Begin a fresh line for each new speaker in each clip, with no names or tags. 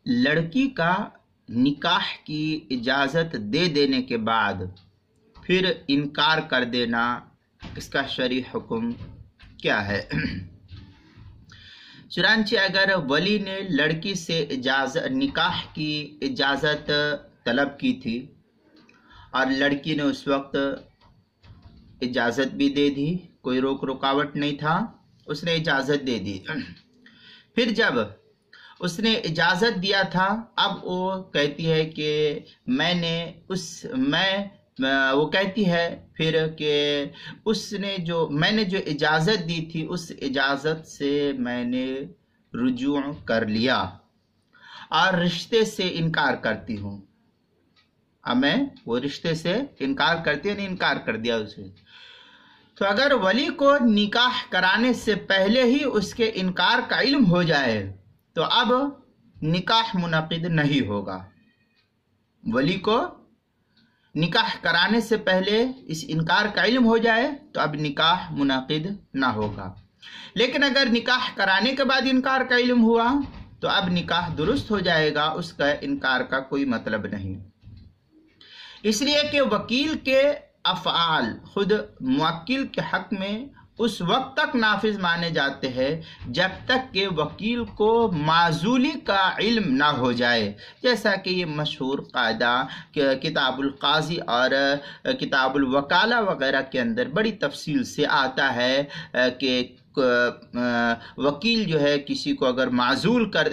लड़की का निकाह की इजाज़त दे देने के बाद फिर इनकार कर देना, इसका शरई हुक्म क्या है? चुनांचे अगर वली ने लड़की से निकाह की इजाज़त तलब की थी और लड़की ने उस वक्त इजाज़त भी दे दी, कोई रोक रुकावट नहीं था, उसने इजाज़त दे दी। फिर जब उसने इजाज़त दिया था, अब वो कहती है कि वो कहती है फिर कि मैंने जो इजाज़त दी थी उस इजाज़त से मैंने रुजू कर लिया और रिश्ते से इनकार करती हूँ। अब मैं वो रिश्ते से इनकार करती है, इनकार कर दिया उसे। तो अगर वली को निकाह कराने से पहले ही उसके इनकार का इल्म हो जाए तो अब निकाह मुनक़िद नहीं होगा। वली को निकाह कराने से पहले इस इनकार का इल्म हो जाए तो अब निकाह मुनक़िद ना होगा। लेकिन अगर निकाह कराने के बाद इनकार का इल्म हुआ तो अब निकाह दुरुस्त हो जाएगा, उसका इनकार का कोई मतलब नहीं। इसलिए कि वकील के अफ़आल खुद मुवक्किल के हक़ में उस वक्त तक नाफिज माने जाते हैं जब तक कि वकील को माज़ूली का इल्म ना हो जाए। जैसा कि ये मशहूर कायदा किताबुल काज़ी और किताबुल वकाला वगैरह के अंदर बड़ी तफसील से आता है कि वकील जो है किसी को अगर माज़ूल कर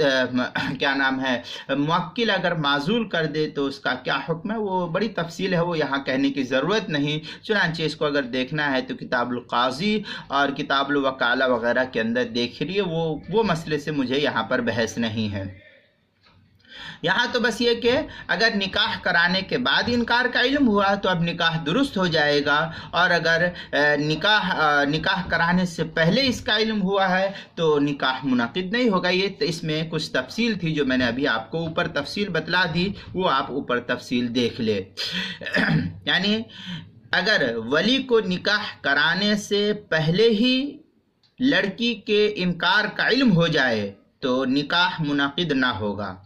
मुवक्किल अगर माज़ूल कर दे तो उसका क्या हुक्म है, वो बड़ी तफसील है, वो यहाँ कहने की ज़रूरत नहीं। चुनांचे इसको अगर देखना है तो किताबुल काज़ी और किताबुल वकाला वगैरह के अंदर देख लिए, वो मसले से मुझे यहाँ पर बहस नहीं है। यहाँ तो बस ये कि अगर निकाह कराने के बाद इनकार का इल्म हुआ तो अब निकाह दुरुस्त हो जाएगा, और अगर निकाह कराने से पहले इसका इल्म हुआ है तो निकाह मुनक़िद नहीं होगा। ये तो इसमें कुछ तफसील थी जो मैंने अभी आपको ऊपर तफसील बतला दी, वो आप ऊपर तफसील देख ले। यानी अगर वली को निकाह कराने से पहले ही लड़की के इनकार का इल्म हो जाए तो निकाह मुनक़िद ना होगा।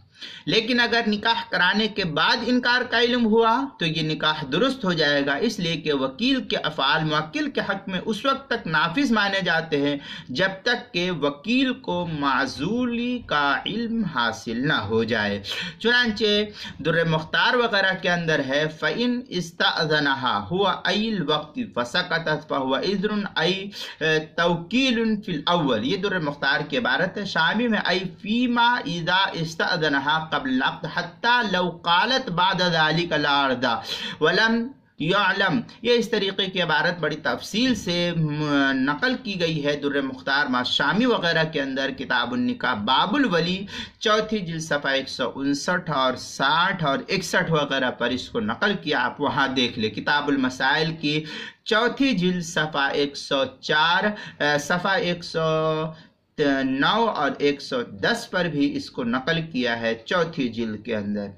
लेकिन अगर निकाह कराने के बाद इनकार का इल्म हुआ तो ये निकाह दुरुस्त हो जाएगा। इसलिए कि वकील के अफ़आल मुवक्किल के हक़ में उस वक्त तक नाफिज माने जाते हैं जब तक कि वकील को माज़ूली का इल्म हासिल ना हो जाए। चुनांचे दुर्र मुख्तार वगैरह के अंदर है, फ़इन इस्ताअज़नहा हुआ अइल वक्ति फ़सक़तत फ़हुवा इज़्रुन अइ तवकीलुन फ़िल अव्वल। ये दुर्र मुख्तार की इबारत है। शामी में अइ फ़ीमा इज़ा इस्ताअज़नहा क़ब्ल अक़्द हत्ता लौ क़ालत बाद ज़ालिका ला अर्दा वलम यअलम। ये इस तरीके की इबारत बड़ी तफसील से नकल की गई है दुर्र मुख्तार शामी वगैरह के अंदर। किताबुन निकाह बाबुल वली चौथी जिल्द सफ़ा 159 और 60 और 61 वगैरह पर इसको नकल किया, आप वहाँ देख ले। किताबुल मसाइल की चौथी जिल्द सफ़ा 104 सफ़ा 109 और 110 पर भी इसको नकल किया है, चौथी जिल्द के अंदर।